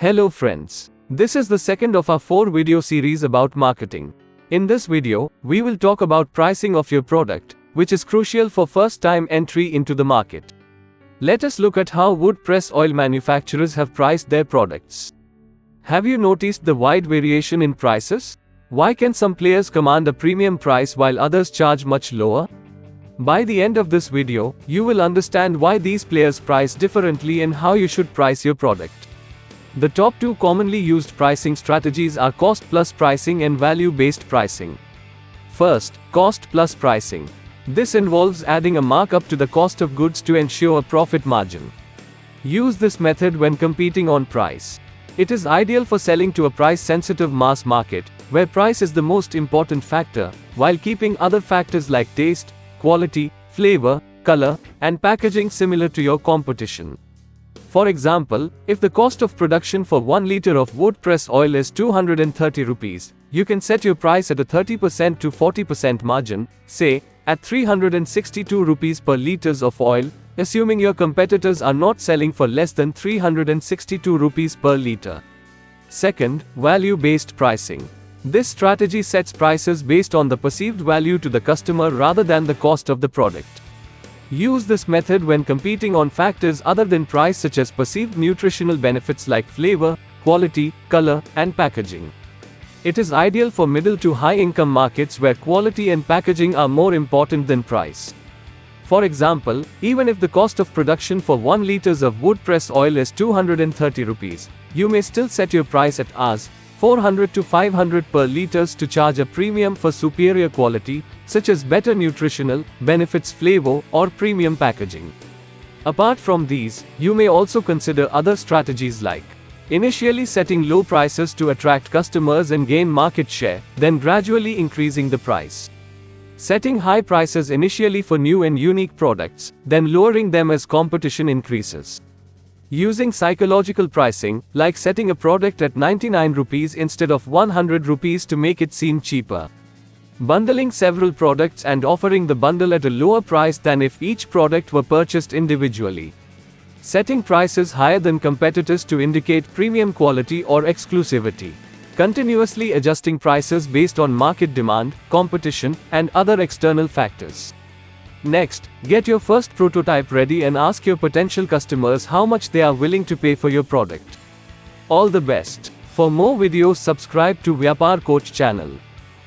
Hello friends. This is the second of our 4-video series about marketing. In this video, we will talk about pricing of your product, which is crucial for first-time entry into the market. Let us look at how wood press oil manufacturers have priced their products. Have you noticed the wide variation in prices? Why can some players command a premium price while others charge much lower? By the end of this video, you will understand why these players price differently and how you should price your product. The top 2 commonly used pricing strategies are cost-plus pricing and value-based pricing. First, cost-plus pricing. This involves adding a markup to the cost of goods to ensure a profit margin. Use this method when competing on price. It is ideal for selling to a price-sensitive mass market, where price is the most important factor, while keeping other factors like taste, quality, flavor, color, and packaging similar to your competition. For example, if the cost of production for 1 liter of wood press oil is 230 rupees, you can set your price at a 30% to 40% margin, say, at 362 rupees per liters of oil, assuming your competitors are not selling for less than 362 rupees per liter. Second, value-based pricing. This strategy sets prices based on the perceived value to the customer rather than the cost of the product. Use this method when competing on factors other than price, such as perceived nutritional benefits like flavor, quality, color, and packaging. It is ideal for middle to high income markets where quality and packaging are more important than price. For example, even if the cost of production for 1 liter of wood press oil is 230 rupees, you may still set your price at Rs. 400 to 500 per liters to charge a premium for superior quality, such as better nutritional benefits, flavor, or premium packaging. Apart from these, you may also consider other strategies like initially setting low prices to attract customers and gain market share, then gradually increasing the price. Setting high prices initially for new and unique products, then lowering them as competition increases. Using psychological pricing, like setting a product at 99 rupees instead of 100 rupees to make it seem cheaper. Bundling several products and offering the bundle at a lower price than if each product were purchased individually. Setting prices higher than competitors to indicate premium quality or exclusivity. Continuously adjusting prices based on market demand, competition, and other external factors. Next, get your first prototype ready and ask your potential customers how much they are willing to pay for your product. All the best. For more videos, subscribe to Vyapar Coach channel.